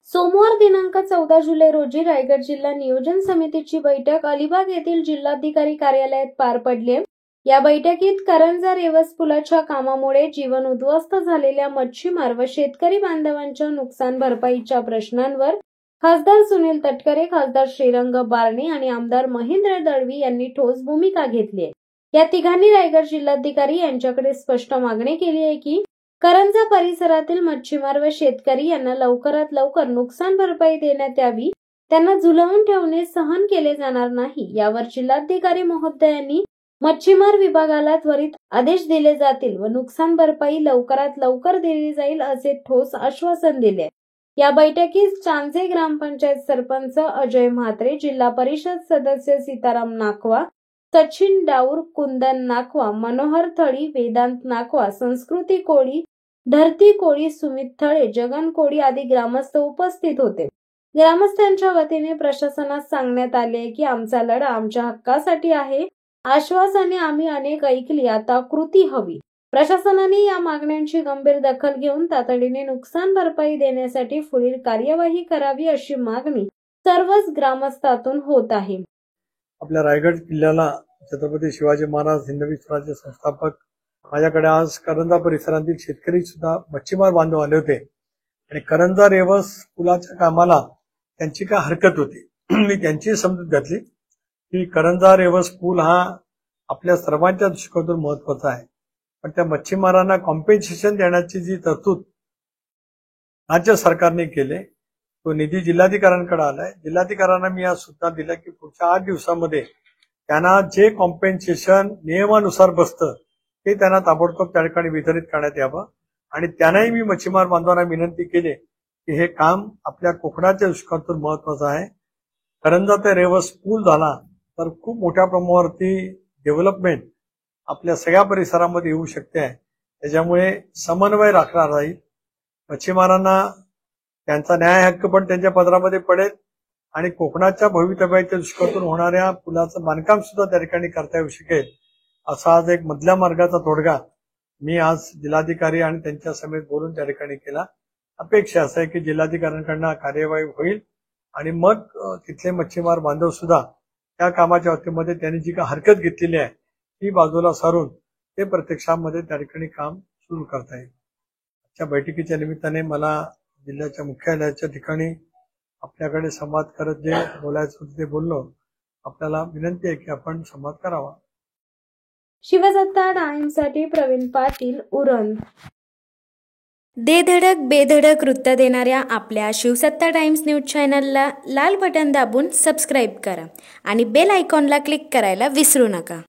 सोमवार दिनांक 14 जुलै रोजी रायगड जिल्हा नियोजन समितीची बैठक अलिबाग येथील जिल्हाधिकारी कार्यालयात पार पडली। या बैठकीत करंजा रेवस पुलाच्या कामामुळे जीवन उद्ध्वस्त झालेल्या मच्छीमार व शेतकरी बांधवांच्या नुकसान भरपाईच्या प्रश्नांवर खासदार सुनील तटकरे, खासदार श्रीरंग बारणे आणि आमदार महेंद्र दळवी यांनी ठोस भूमिका घेतली आहे। या तिघांनी रायगड जिल्हाधिकारी यांच्याकडे स्पष्ट मागणी केली आहे की करंजा परिसरातील मच्छीमार व शेतकरी यांना लवकरात लवकर नुकसान भरपाई देण्यात यावी। त्यांना झुलवून ठेवणे सहन केले जाणार नाही। यावर जिल्हाधिकारी महोदयांनी मच्छीमार विभागाला त्वरित आदेश दिले जातील व नुकसान भरपाई लवकरात लवकर दिली जाईल असे ठोस आश्वासन दिले। या बैठकीत चांजे ग्रामपंचायत सरपंच अजय म्हात्रे, जिल्हा परिषद सदस्य सीताराम नाकवा, सचिन डाऊर, कुंदन नाकवा, मनोहर थळी, वेदांत नाकवा, संस्कृती कोळी, धरती कोळी, सुमित थळे, जगन कोळी आदी ग्रामस्थ उपस्थित होते। ग्रामस्थांच्या वतीने प्रशासनास सांगण्यात आले की आमचा लढा आमच्या हक्कासाठी आहे। आश्वासने आम्ही अनेक ऐकली, आता कृती हवी। प्रशासनाने या मागण्यांची गंभीर दखल घेऊन तातडीने नुकसान भरपाई देण्यासाठी पुढील कार्यवाही करावी अशी मागणी सर्वच ग्रामस्थातून होत आहे। आपल्या रायगड जिल्ह्याला छत्रपती शिवाजी महाराज हिंदवी स्वराज्य संस्थापक माझ्याकडे आज करंजा परिसरातील शेतकरी सुद्धा मच्छीमार बांधव आले होते आणि करंजा रेवस पुलाच्या कामाला त्यांची काय हरकत होती। मी त्यांची समजूत घातली की करंजा रेवस पूल हा आपल्या सर्वांच्या दृष्टिकोनातून महत्वाचा आहे, पण त्या मच्छीमारांना कॉम्पेन्सेशन देण्याची जी तरतूद राज्य सरकारने केले तो निधी जिल्हाधिकाऱ्यांकडे आलाय। जिल्हाधिकाऱ्यांना मी आज सूचना दिल्या की पुढच्या 8 दिवसांमध्ये त्यांना जे कॉम्पेन्सेशन नियमानुसार बसतं ते त्यांना ताबडतोब त्या ठिकाणी वितरित करण्यात यावं आणि त्यांनाही मी मच्छीमार बांधवांना विनंती केली की हे काम आपल्या कोकणाच्या दृष्टिकोनातून महत्वाचं आहे। करंजा ते रेवस पूल झाला तर खूप मोठ्या प्रमाणावरती डेव्हलपमेंट आपल्या सगळ्या परिसरामध्ये येऊ शकते आहे। त्याच्यामुळे समन्वय राखला राहील, मच्छीमारांना त्यांचा न्याय हक्क पण त्यांच्या पदरामध्ये पडेल आणि कोकणाच्या भवितव्याच्या दृष्टिकोनातून होणाऱ्या पुलाचं बांधकाम सुद्धा त्या ठिकाणी करता येऊ शकेल। असा आज एक मधल्या मार्गाचा तोडगा मी आज जिल्हाधिकारी आणि त्यांच्या समेत बोलून त्या ठिकाणी केला। अपेक्षा असं आहे की जिल्हाधिकाऱ्यांकडून कार्यवाही होईल आणि मग तिथले मच्छीमार बांधव सुद्धा त्या कामाच्या बाबतीमध्ये त्यांनी जी काही हरकत घेतलेली आहे ती बाजूला सारून ते प्रत्यक्षामध्ये त्या ठिकाणी काम सुरू करता येईल। आजच्या बैठकीच्या निमित्ताने मला जिल्ह्याच्या मुख्यालयाच्या ठिकाणी आपल्याकडे संवाद करत जे बोलायचं होतं ते बोललो। आपल्याला विनंती आहे की आपण संवाद करावा। शिवसत्ता टाइम्ससाठी प्रवीण पाटील, उरण। दे धडक बेधडक वृत्त देणाऱ्या आपल्या शिवसत्ता टाइम्स न्यूज चॅनलला लाल बटन दाबून सबस्क्राईब करा आणि बेल आयकॉनला क्लिक करायला विसरू नका।